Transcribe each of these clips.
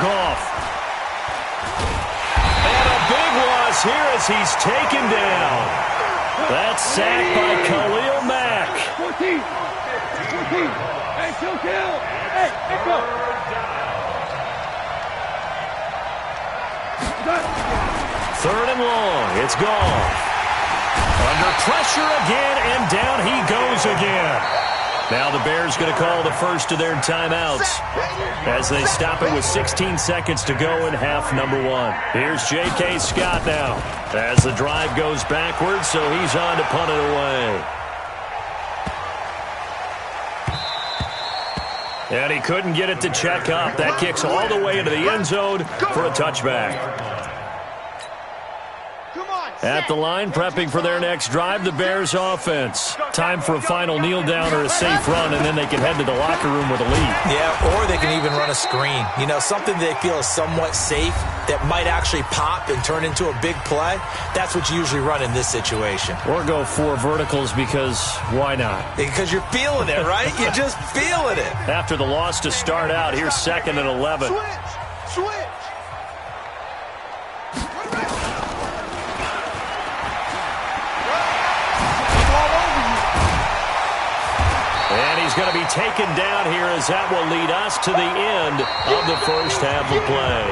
Goff. And a big loss here as he's taken down. That's sacked by Khalil Mack. 14. Hey, kill. Hey, go. Third and long. It's Goff. Under pressure again, and down he goes again. Now the Bears going to call the first of their timeouts as they stop it with 16 seconds to go in half number one. Here's J.K. Scott now as the drive goes backwards, so he's on to punt it away. And he couldn't get it to check up. That kicks all the way into the end zone for a touchback. At the line, prepping for their next drive, the Bears offense. Time for a final kneel down or a safe run, and then they can head to the locker room with a lead. Yeah, or they can even run a screen. You know, something they feel is somewhat safe that might actually pop and turn into a big play. That's what you usually run in this situation. Or go 4 verticals because why not? Because you're feeling it, right? You're just feeling it. After the loss to start out, here's 2nd and 11. Switch. And he's going to be taken down here as that will lead us to the end of the first half of play.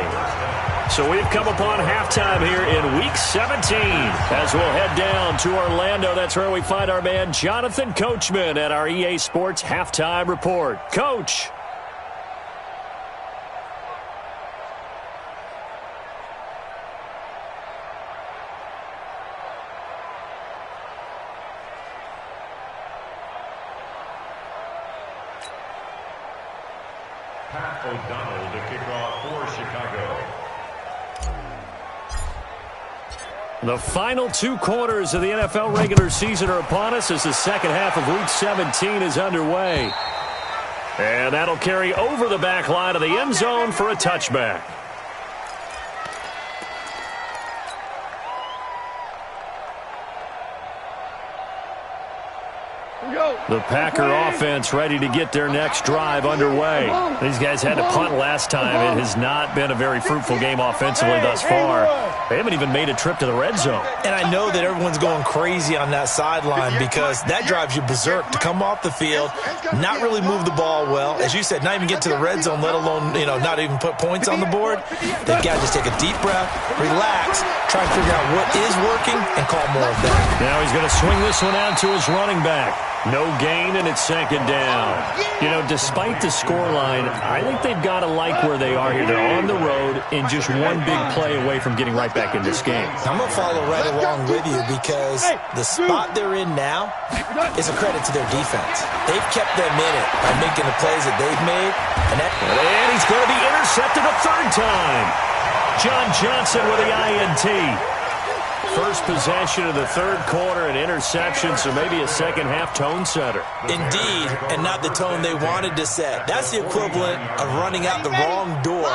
So we've come upon halftime here in Week 17 as we'll head down to Orlando. That's where we find our man Jonathan Coachman at our EA Sports Halftime Report. Coach. O'Donnell to kick off for Chicago. The final 2 quarters of the NFL regular season are upon us as the second half of Week 17 is underway. And that'll carry over the back line of the end zone for a touchback. The Packer offense ready to get their next drive underway. These guys had to punt last time. It has not been a very fruitful game offensively thus far. They haven't even made a trip to the red zone. And I know that everyone's going crazy on that sideline because that drives you berserk to come off the field, not really move the ball well. As you said, not even get to the red zone, let alone, not even put points on the board. They've got to just take a deep breath, relax, try and figure out what is working, and call more of that. Now he's going to swing this one out to his running back. No gain, and it's 2nd down. Despite the scoreline, I think they've got to like where they are here. They're on the road and just one big play away from getting right back in this game. I'm going to follow right along with you because the spot they're in now is a credit to their defense. They've kept them in it by making the plays that they've made. And he's going to be intercepted a 3rd time. John Johnson with the INT. First possession of the 3rd quarter, an interception, so maybe a second-half tone setter. Indeed, and not the tone they wanted to set. That's the equivalent of running out the wrong door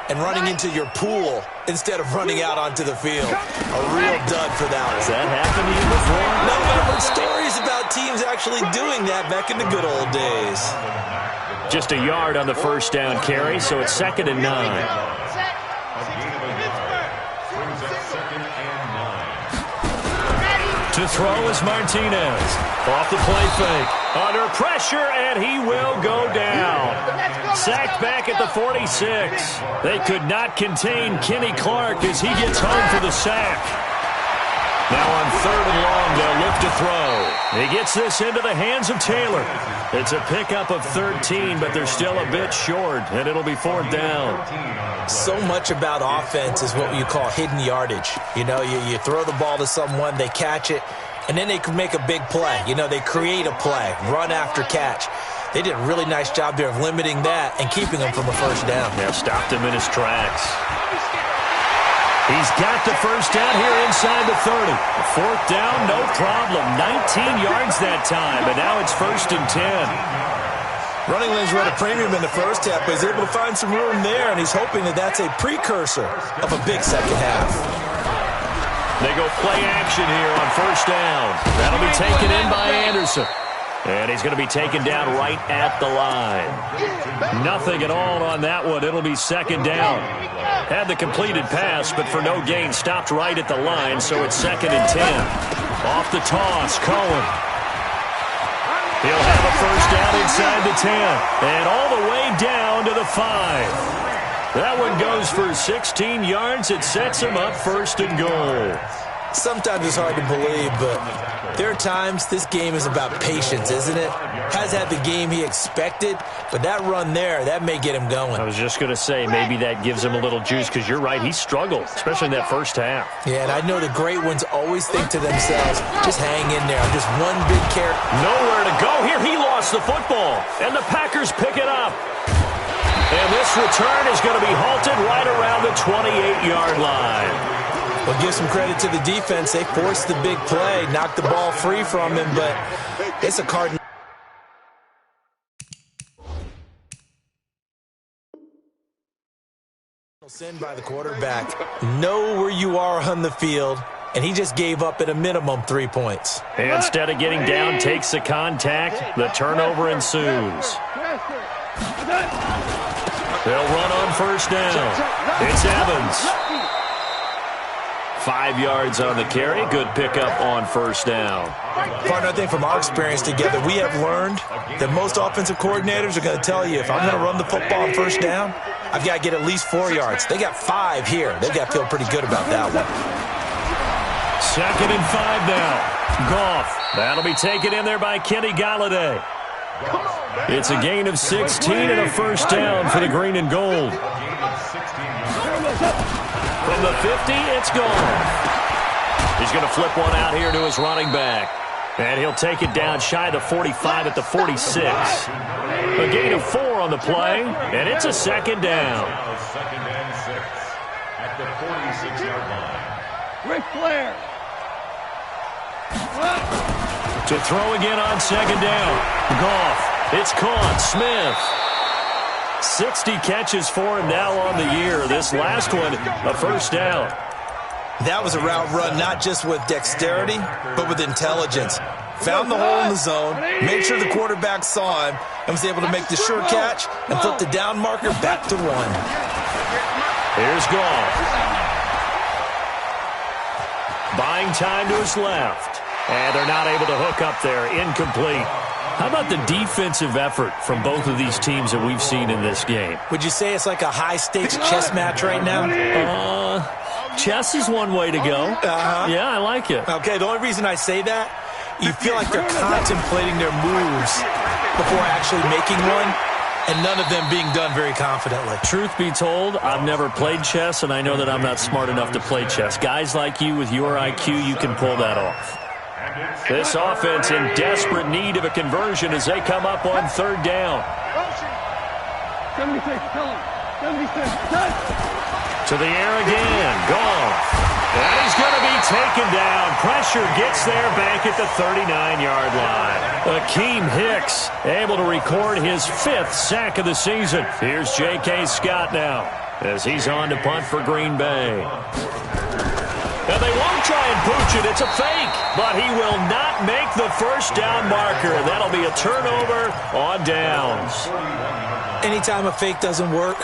and running into your pool instead of running out onto the field. A real dud for that one. Has that happened to you before? No, but I've heard stories about teams actually doing that back in the good old days. Just a yard on the first down carry, so it's 2nd and 9. To throw is Martinez. Off the play fake. Under pressure, and he will go down. Sacked back at the 46. They could not contain Kenny Clark as he gets home for the sack. Now on 3rd and long, they'll look to throw. He gets this into the hands of Taylor. It's a pickup of 13, but they're still a bit short, and it'll be 4th down. So much about offense is what you call hidden yardage. You throw the ball to someone, they catch it, and then they can make a big play. They create a play, run after catch. They did a really nice job there of limiting that and keeping him from a first down. Yeah, stopped him in his tracks. He's got the first down here inside the 30. 4th down, no problem. 19 yards that time, but now it's 1st and 10. Running lanes were at a premium in the first half, but he's able to find some room there, and he's hoping that that's a precursor of a big second half. They go play action here on 1st down. That'll be taken in by Anderson. And he's going to be taken down right at the line. Nothing at all on that one. It'll be second down. Had the completed pass, but for no gain, stopped right at the line, so it's 2nd and 10. Off the toss, Cohen. He'll have a first down inside the 10. And all the way down to the 5. That one goes for 16 yards. It sets him up 1st and goal. Sometimes it's hard to believe, but there are times this game is about patience, isn't it? Has had the game he expected, but that run there, that may get him going. I was just going to say, maybe that gives him a little juice, because you're right, he struggled, especially in that first half. Yeah, and I know the great ones always think to themselves, just hang in there. I'm just one big carry. Nowhere to go here. He lost the football, and the Packers pick it up. And this return is going to be halted right around the 28-yard line. Well, give some credit to the defense. They forced the big play, knocked the ball free from him, but it's a Cardinal. Sin by the quarterback. Know where you are on the field, and he just gave up at a minimum 3 points. Instead of getting down, takes the contact. The turnover ensues. They'll run on first down. It's Evans. 5 yards on the carry. Good pickup on first down. Partner, I think from our experience together, we have learned that most offensive coordinators are going to tell you, if I'm going to run the football on first down, I've got to get at least 4 yards. They got 5 here. They've got to feel pretty good about that one. 2nd and 5 now. Goff. That'll be taken in there by Kenny Golladay. It's a gain of 16 and a first down for the green and gold. From the 50, it's gone. He's going to flip one out here to his running back. And he'll take it down shy of the 45 at the 46. A gain of 4 on the play, and it's a 2nd down. 2nd and 6 at the 46-yard line. Ric Flair. To throw again on 2nd down. Goff. It's caught. Smith. 60 catches for him now on the year. This last one, a first down. That was a route run not just with dexterity, but with intelligence. Found the hole in the zone, made sure the quarterback saw him, and was able to make the sure catch and flip the down marker back to 1. Here's Goff. Buying time to his left. And they're not able to hook up there. Incomplete. How about the defensive effort from both of these teams that we've seen in this game? Would you say it's like a high-stakes chess match right now? Chess is one way to go. Yeah, I like it. Okay, the only reason I say that, you feel like they're contemplating their moves before actually making one, and none of them being done very confidently. Truth be told, I've never played chess, and I know that I'm not smart enough to play chess. Guys like you with your IQ, you can pull that off. This offense in desperate need of a conversion as they come up on 3rd down. 76, tell him. 76, touch. To the air again. Goff. And he's going to be taken down. Pressure gets there back at the 39-yard line. Akeem Hicks able to record his 5th sack of the season. Here's J.K. Scott now as he's on to punt for Green Bay. Now they won't try and pooch it. It's a fake. But he will not make the first down marker. That'll be a turnover on downs. Anytime a fake doesn't work,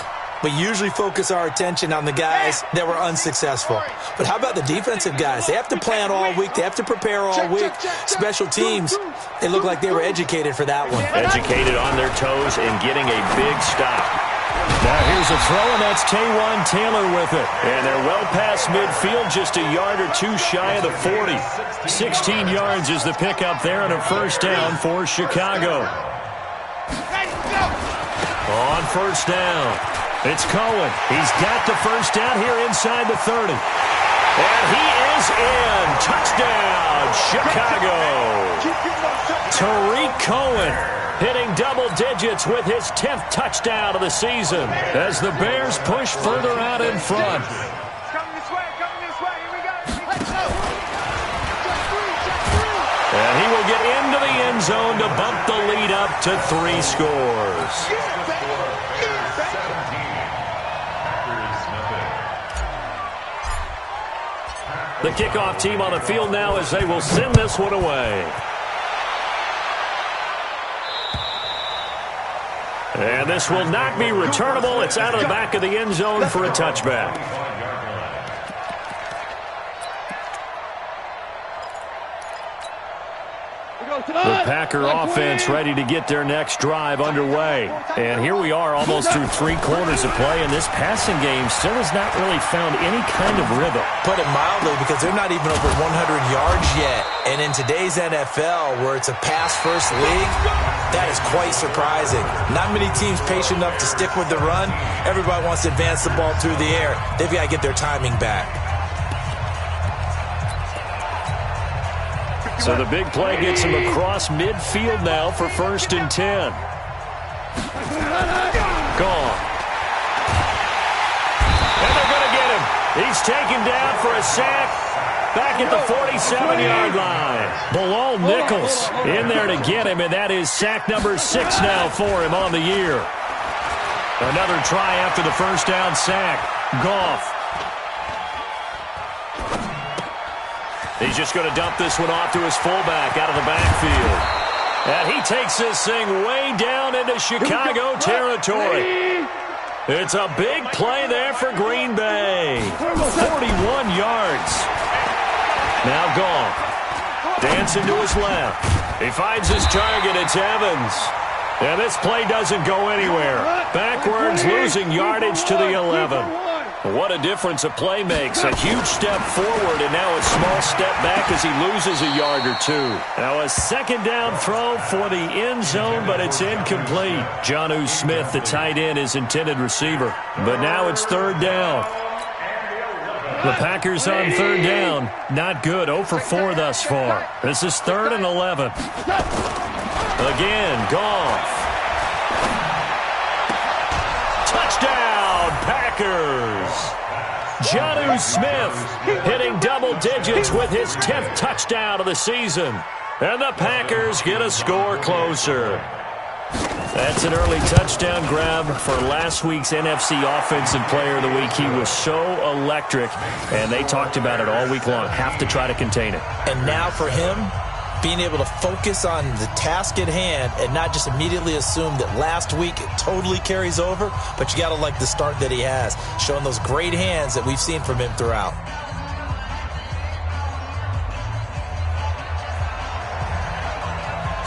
we usually focus our attention on the guys that were unsuccessful. But how about the defensive guys? They have to plan all week. They have to prepare all week. Special teams, it looked like they were educated for that one. Educated on their toes and getting a big stop. Now here's a throw, and that's Taywan Taylor with it. And they're well past midfield, just a yard or two shy of the 40. 16 yards is the pickup there and a first down for Chicago. On first down, it's Cohen. He's got the first down here inside the 30. And he is in. Touchdown, Chicago. Tariq Cohen hitting double digits with his 10th touchdown of the season as the Bears push further out in front. Come this way, here we go. Let's go. And he will get into the end zone to bump the lead up to 3 scores. The kickoff team on the field now as they will send this one away. And this will not be returnable. It's out of the back of the end zone for a touchback. The Packer offense ready to get their next drive underway. And here we are almost through 3 quarters of play, and this passing game still has not really found any kind of rhythm. Put it mildly, because they're not even over 100 yards yet. And in today's NFL, where it's a pass-first league, that is quite surprising. Not many teams patient enough to stick with the run. Everybody wants to advance the ball through the air. They've got to get their timing back. So the big play gets him across midfield now for 1st and 10. Gone. And they're going to get him. He's taken down for a sack back at the 47-yard line. Bilal Nichols in there to get him, and that is sack number 6 now for him on the year. Another try after the first down sack. Goff. He's just going to dump this one off to his fullback out of the backfield. And he takes this thing way down into Chicago territory. It's a big play there for Green Bay. 41 yards. Now Goff. Dancing to his left. He finds his target. It's Evans. And this play doesn't go anywhere. Backwards, losing yardage to the 11. What a difference a play makes. A huge step forward, and now a small step back as he loses a yard or two. Now a second down throw for the end zone, but it's incomplete. Jonnu Smith, the tight end, is intended receiver. But now it's 3rd down. The Packers on 3rd down. Not good. 0 for 4 thus far. This is 3rd and 11. Again, Goff. Touchdown, Packers. Jonnu Smith hitting double digits with his 10th touchdown of the season. And the Packers get a score closer. That's an early touchdown grab for last week's NFC Offensive Player of the Week. He was so electric, and they talked about it all week long. Have to try to contain it. And now for him, being able to focus on the task at hand and not just immediately assume that last week it totally carries over, but you got to like the start that he has, showing those great hands that we've seen from him throughout.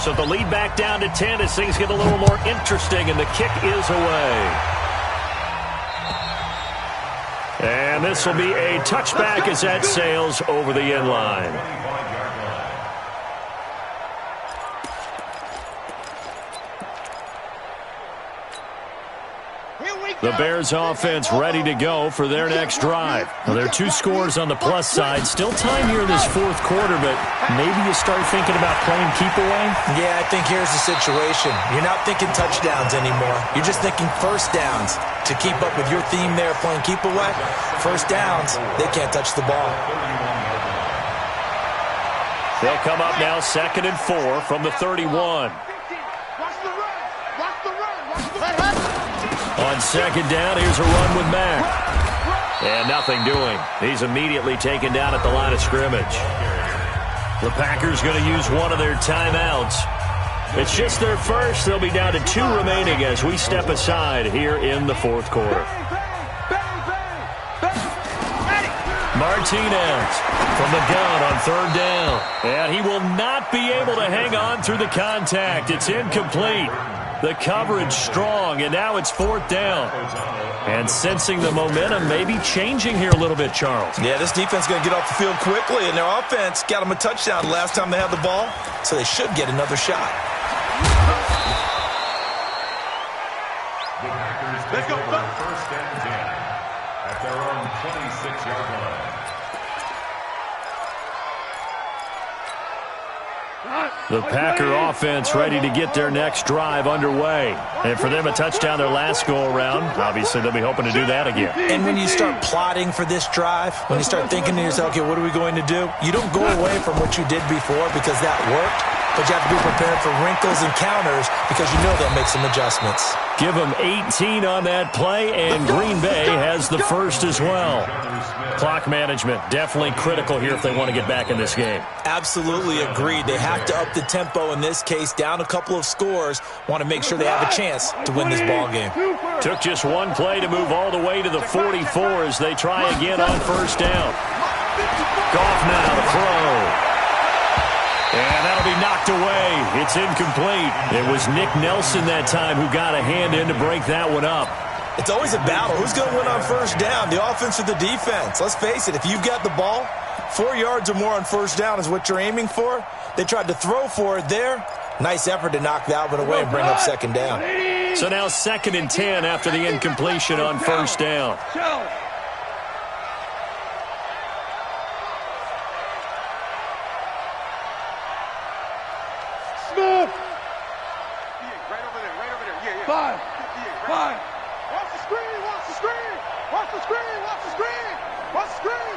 So the lead back down to 10 as things get a little more interesting, and the kick is away. And this will be a touchback as that sails over the end line. The Bears offense ready to go for their next drive. Well, there are 2 scores on the plus side. Still time here in this 4th quarter, but maybe you start thinking about playing keep away? Yeah, I think here's the situation. You're not thinking touchdowns anymore. You're just thinking first downs. To keep up with your theme there, playing keep away, first downs, they can't touch the ball. They'll come up now 2nd and 4 from the 31. On 2nd down, here's a run with Mack. And nothing doing. He's immediately taken down at the line of scrimmage. The Packers going to use one of their timeouts. It's just their first. They'll be down to 2 remaining as we step aside here in the 4th quarter. Martinez from the gun on 3rd down. And he will not be able to hang on through the contact. It's incomplete. The coverage strong, and now it's 4th down. And sensing the momentum maybe changing here a little bit, Charles. Yeah, this defense is going to get off the field quickly, and their offense got them a touchdown the last time they had the ball, so they should get another shot. The Packers take over 1st and 10 at their own 26-yard line. The Packer offense ready to get their next drive underway. And for them, a touchdown their last go-around. Obviously, they'll be hoping to do that again. And when you start plotting for this drive, when you start thinking to yourself, okay, what are we going to do? You don't go away from what you did before because that worked, but you have to be prepared for wrinkles and counters because you know they'll make some adjustments. Give them 18 on that play, and Green Bay has has the first as well. Clock management, definitely critical here if they want to get back in this game. Absolutely agreed. They have to up the tempo in this case, down a couple of scores. Want to make sure they have a chance to win this ball game. Took just one play to move all the way to the 44 as they try again on first down. Goff now to throw. And that'll be knocked away. It's incomplete. It was Nick Nelson that time who got a hand in to break that one up. It's always a battle. Who's going to win on first down, the offense or the defense? Let's face it, if you've got the ball, 4 yards or more on first down is what you're aiming for. They tried to throw for it there. Nice effort to knock that one away and bring up second down. So now 2nd and 10 after the incompletion on first down. Five. Watch the screen. Watch the screen.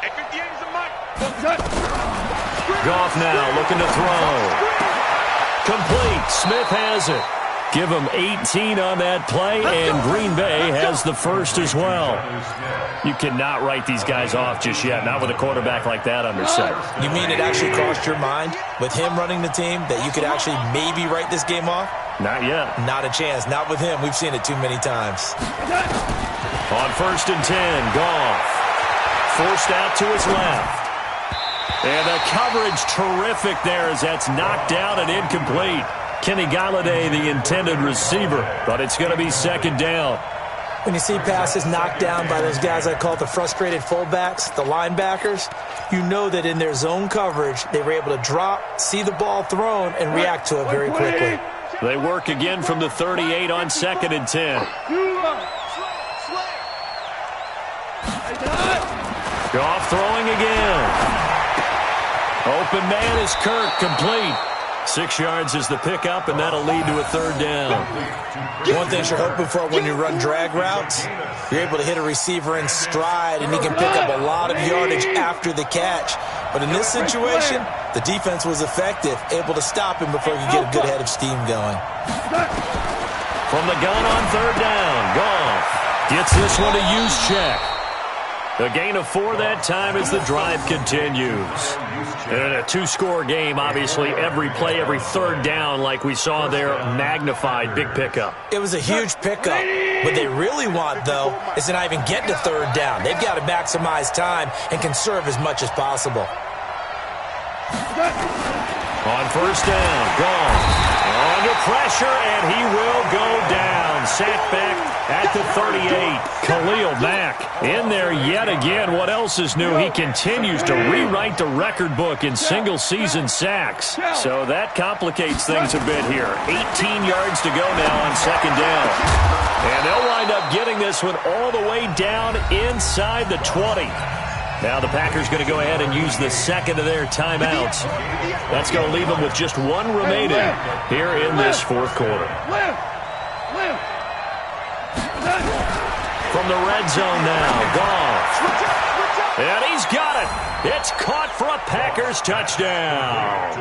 At 58 is a mic. Goff now looking to throw. Complete. Smith has it. Give him 18 on that play, and Green Bay has the first as well. You cannot write these guys off just yet, not with a quarterback like that under center. You mean it actually crossed your mind with him running the team that you could actually maybe write this game off? Not yet. Not a chance. Not with him. We've seen it too many times. On 1st and 10, Goff. Forced out to his left. And the coverage terrific there as that's knocked out and incomplete. Kenny Galladay, the intended receiver, but it's going to be second down. When you see passes knocked down by those guys I call the frustrated fullbacks, the linebackers, you know that in their zone coverage, they were able to drop, see the ball thrown, and react to it very quickly. They work again from the 38 on 2nd and 10. Goff throwing again. Open man is Kirk, complete. 6 yards is the pickup, and that'll lead to a third down. One thing you're hoping for when you run drag routes, you're able to hit a receiver in stride, and he can pick up a lot of yardage after the catch. But in this situation, the defense was effective, able to stop him before he could get a good head of steam going. From the gun on third down, Goff gets this one to use check. A gain of 4 that time as the drive continues. In a 2-score game, obviously, every play, every third down, like we saw there, magnified, big pickup. It was a huge pickup. What they really want, though, is to not even get to third down. They've got to maximize time and conserve as much as possible. On first down, Goff under pressure, and he will go down. Sacked back at the 38. Khalil Mack in there yet again. What else is new? He continues to rewrite the record book in single-season sacks. So that complicates things a bit here. 18 yards to go now on second down. And they'll wind up getting this one all the way down inside the 20. Now the Packers going to go ahead and use the second of their timeouts. That's going to leave them with just one remaining here in this fourth quarter. From the red zone now, Goff. And he's got it. It's caught for a Packers touchdown.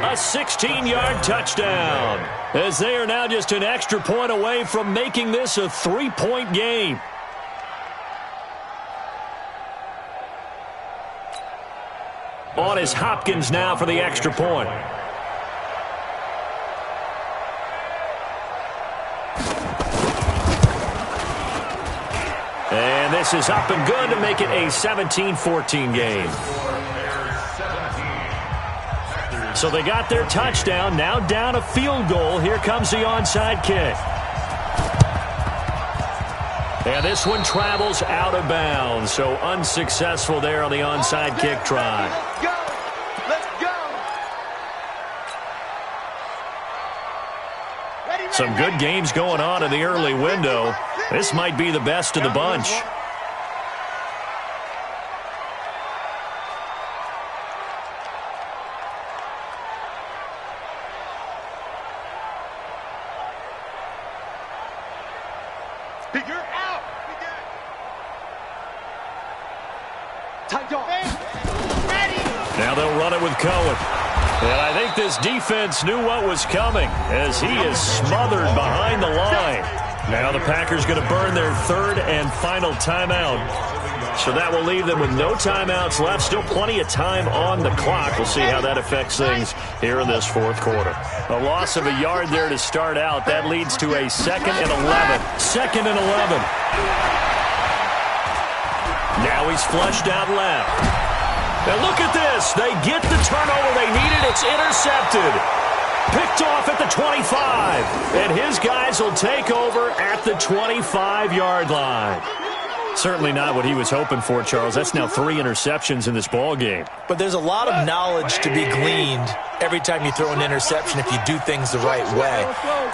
A 16-yard touchdown. As they are now just an extra point away from making this a 3-point game. On is Hopkins now for the extra point. And this is up and good to make it a 17-14 game. So they got their touchdown, now down a field goal. Here comes the onside kick. And this one travels out of bounds, so unsuccessful there on the onside kick try. Let's go. Some good games going on in the early window. This might be the best of the bunch. Figure out. Now they'll run it with Cohen. And I think this defense knew what was coming as he is smothered behind the line. Now the Packers going to burn their third and final timeout. So that will leave them with no timeouts left. Still plenty of time on the clock. We'll see how that affects things here in this fourth quarter. A loss of a yard there to start out. That leads to a 2nd and 11. 2nd and 11. Now he's flushed out left. Now look at this. They get the turnover they needed. It's intercepted. Picked off at the 25. And his guys will take over at the 25-yard line. Certainly not what he was hoping for, Charles. That's now 3 interceptions in this ball game. But there's a lot of knowledge to be gleaned every time you throw an interception if you do things the right way.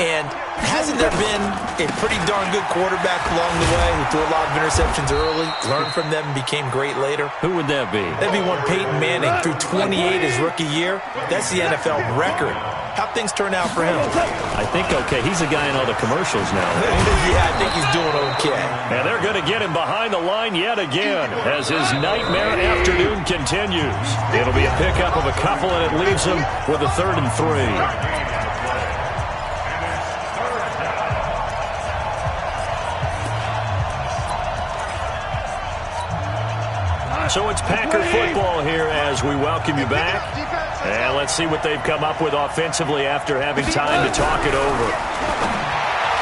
And hasn't there been a pretty darn good quarterback along the way who threw a lot of interceptions early, learned from them, and became great later? Who would that be? That'd be one Peyton Manning. Threw 28 his rookie year. That's the NFL record. How'd things turn out for him? I think okay. He's a guy in all the commercials now. Yeah, I think he's doing okay. And they're going to get him behind the line yet again as his nightmare afternoon continues. It'll be a pickup of a couple, and it leaves him with a 3rd and 3. So it's Packer football here as we welcome you back. And let's see what they've come up with offensively after having time to talk it over.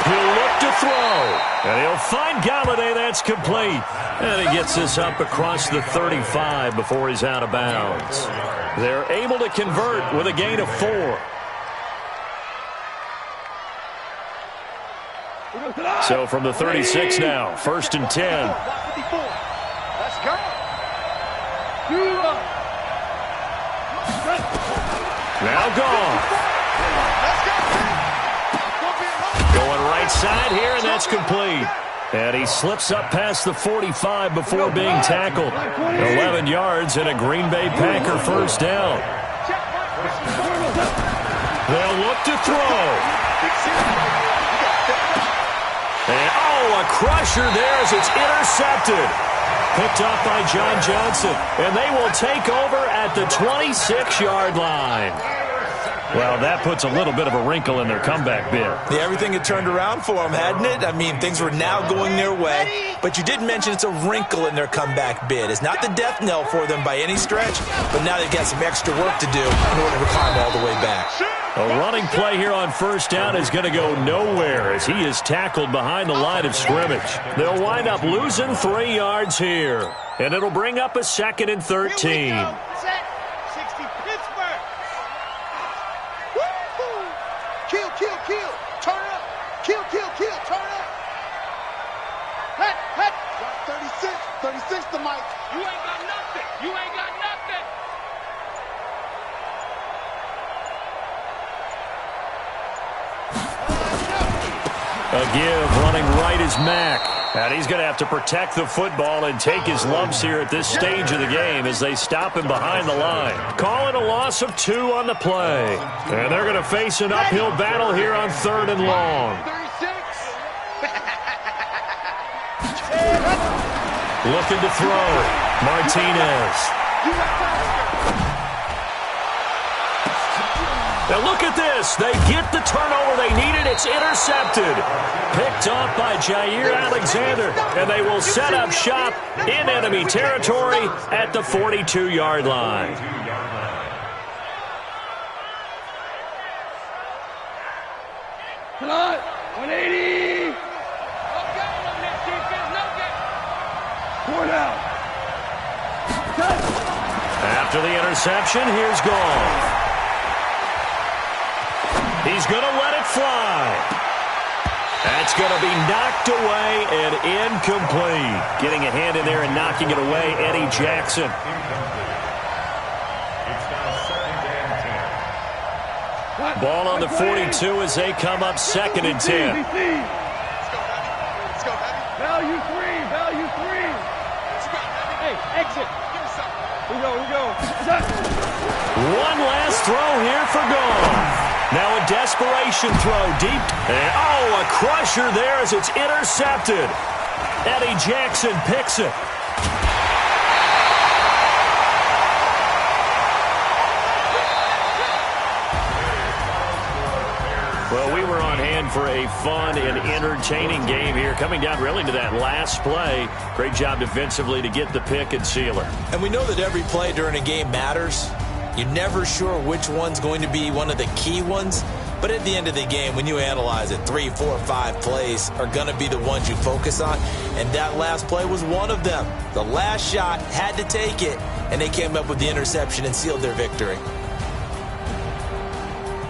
He'll look to throw. And he'll find Galladay. That's complete. And he gets this up across the 35 before he's out of bounds. They're able to convert with a gain of 4. So from the 36 now, 1st and 10. Let's go. Now gone. Going right side here, and that's complete. And he slips up past the 45 before being tackled. 11 yards and a Green Bay Packer first down. They'll look to throw. And, a crusher there as it's intercepted. Picked up by John Johnson. And they will take over at the 26-yard line. Well, that puts a little bit of a wrinkle in their comeback bid. Yeah, everything had turned around for them, hadn't it? I mean, things were now going their way. But you did mention it's a wrinkle in their comeback bid. It's not the death knell for them by any stretch, but now they've got some extra work to do in order to climb all the way back. A running play here on first down is going to go nowhere as he is tackled behind the line of scrimmage. They'll wind up losing 3 yards here, and it'll bring up a 2nd and 13. Kill. Turn up. Kill. Turn up. Let. 36 to Mike. You ain't got nothing. A give running right is Mack. And he's going to have to protect the football and take his lumps here at this stage of the game as they stop him behind the line. Calling a loss of 2 on the play. And they're going to face an uphill battle here on 3rd and long. 36. Looking to throw. Martinez. Now look at this. They get the turnover they needed. It's intercepted. Picked off by Jair Alexander. And they will set up shop in enemy territory at the 42-yard line. Tonight, 180. Four down. After the interception, here's Goff. He's going to let it fly. That's going to be knocked away and incomplete. Getting a hand in there and knocking it away, Eddie Jackson. Ball on the 42 as they come up 2nd and 10. Let's go, Value three. Hey, exit. Here we go. One last throw here for Goff. Now a desperation throw deep. And, a crusher there as it's intercepted. Eddie Jackson picks it. Well, we were on hand in for a fun and entertaining game here, coming down really to that last play. Great job defensively to get the pick and seal it. And we know that every play during a game matters. You're never sure which one's going to be one of the key ones. But at the end of the game, when you analyze it, 3, 4, 5 plays are going to be the ones you focus on. And that last play was one of them. The last shot had to take it, and they came up with the interception and sealed their victory.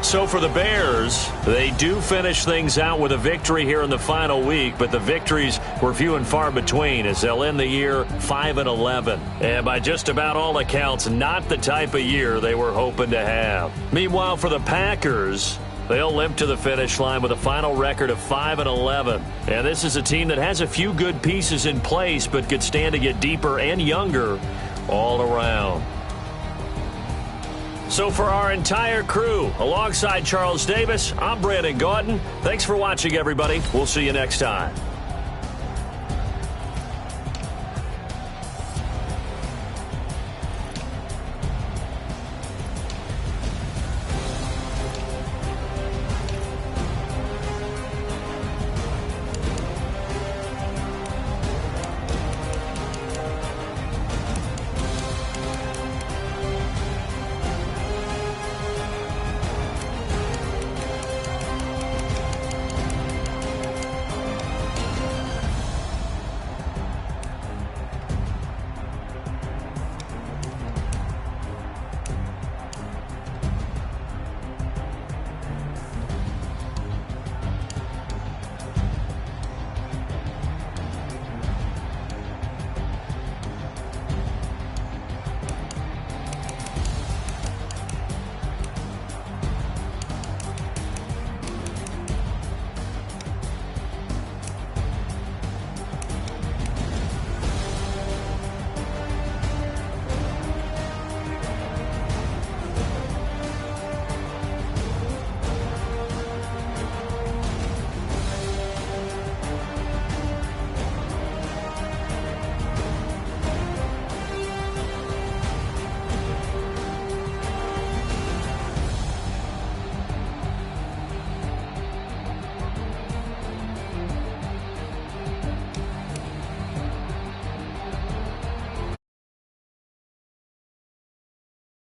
So for the Bears, they do finish things out with a victory here in the final week, but the victories were few and far between as they'll end the year 5-11. And by just about all accounts, not the type of year they were hoping to have. Meanwhile, for the Packers, they'll limp to the finish line with a final record of 5-11. And this is a team that has a few good pieces in place, but could stand to get deeper and younger all around. So for our entire crew, alongside Charles Davis, I'm Brandon Gaudin. Thanks for watching, everybody. We'll see you next time.